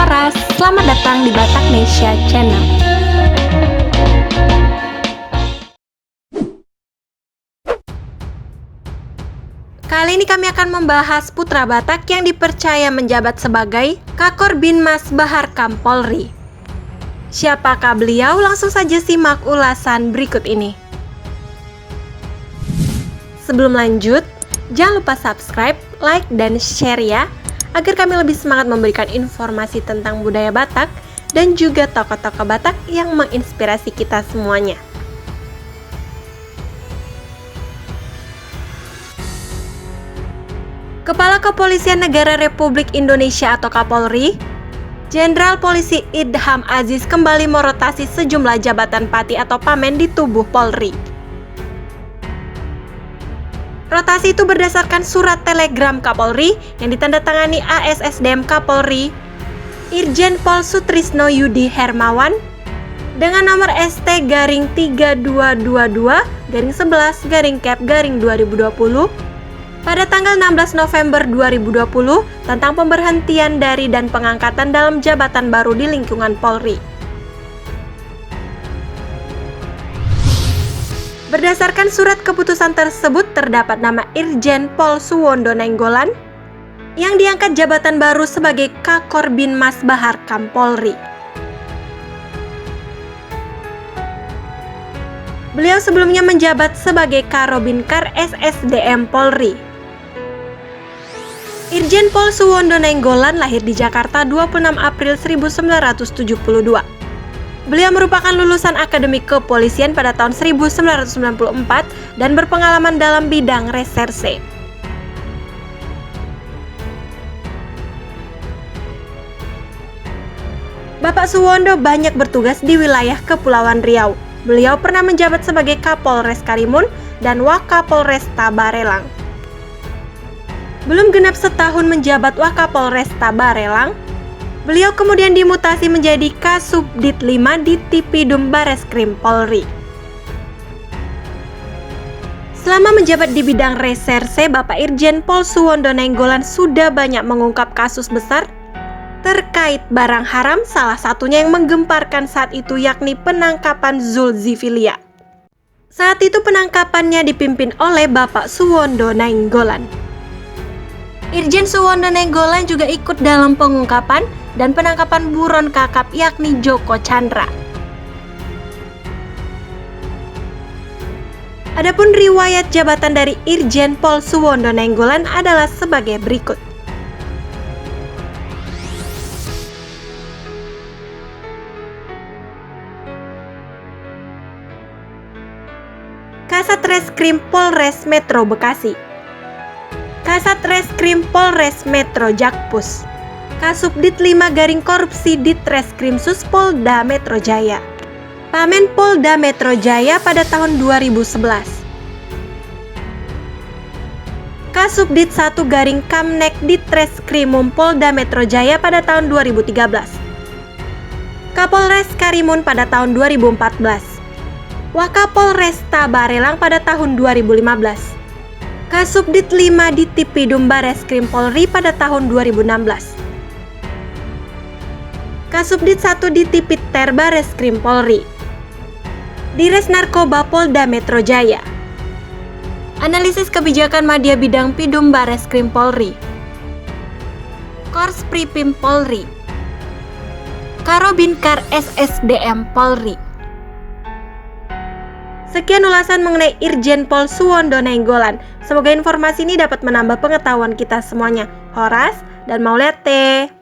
Horas, selamat datang di Batak Nesia Channel. Kali ini kami akan membahas putra Batak yang dipercaya menjabat sebagai Kakor Binmas Bahar Kam Polri. Siapakah beliau? Langsung saja simak ulasan berikut ini. Sebelum lanjut, jangan lupa subscribe, like, dan share ya, agar kami lebih semangat memberikan informasi tentang budaya Batak dan juga tokoh-tokoh Batak yang menginspirasi kita semuanya. Kepala Kepolisian Negara Republik Indonesia atau Kapolri, Jenderal Polisi Idham Aziz kembali merotasi sejumlah jabatan pati atau pamen di tubuh Polri. Rotasi itu berdasarkan surat telegram Kapolri yang ditandatangani ASSDM Kapolri Irjen Pol Sutrisno Yudi Hermawan dengan nomor ST-3222-11-Cap-2020 pada tanggal 16 November 2020 tentang pemberhentian dari dan pengangkatan dalam jabatan baru di lingkungan Polri. Berdasarkan surat keputusan tersebut terdapat nama Irjen Pol Suwondo Nainggolan yang diangkat jabatan baru sebagai Kakor Binmas Bahar Kam Polri. Beliau sebelumnya menjabat sebagai Karobinkar SSDM Polri. Irjen Pol Suwondo Nainggolan lahir di Jakarta 26 April 1972. Beliau merupakan lulusan Akademi Kepolisian pada tahun 1994 dan berpengalaman dalam bidang reserse. Bapak Suwondo banyak bertugas di wilayah Kepulauan Riau. Beliau pernah menjabat sebagai Kapolres Karimun dan Wakapolres Tabarelang. Belum genap setahun menjabat Wakapolres Tabarelang, beliau kemudian dimutasi menjadi Kasubdit 5 di Tipidum Bareskrim Polri. Selama menjabat di bidang reserse, Bapak Irjen Pol Suwondo Nainggolan sudah banyak mengungkap kasus besar terkait barang haram, salah satunya yang menggemparkan saat itu yakni penangkapan Zulkiflia. Saat itu penangkapannya dipimpin oleh Bapak Suwondo Nainggolan. Irjen Suwondo Nainggolan juga ikut dalam pengungkapan dan penangkapan buron kakap yakni Joko Chandra. Adapun riwayat jabatan dari Irjen Pol Suwondo Nainggolan adalah sebagai berikut. Kasat Reskrim Polres Metro Bekasi, Kasat Reskrim Polres Metro Jakpus, Kasubdit 5 Garing Korupsi Ditreskrimsus Polda Metro Jaya, Pamen Polda Metro Jaya pada tahun 2011, Kasubdit 1 Garing Kamnek Ditreskrimum Polda Metro Jaya pada tahun 2013, Kapolres Karimun pada tahun 2014, Wakapolres Tabarelang pada tahun 2015, Kasubdit 5 di Tipidum Bareskrim Polri pada tahun 2016, Kasubdit 1 di Tipiter Bareskrim Polri, Dires Narkoba Polda Metro Jaya, Analisis Kebijakan Madya Bidang Pidum Bareskrim Polri, Kors Pripim Polri, Karobinkar SSDM Polri. Sekian ulasan mengenai Irjen Pol Suwondo Nainggolan. Semoga informasi ini dapat menambah pengetahuan kita semuanya. Horas dan Maulete.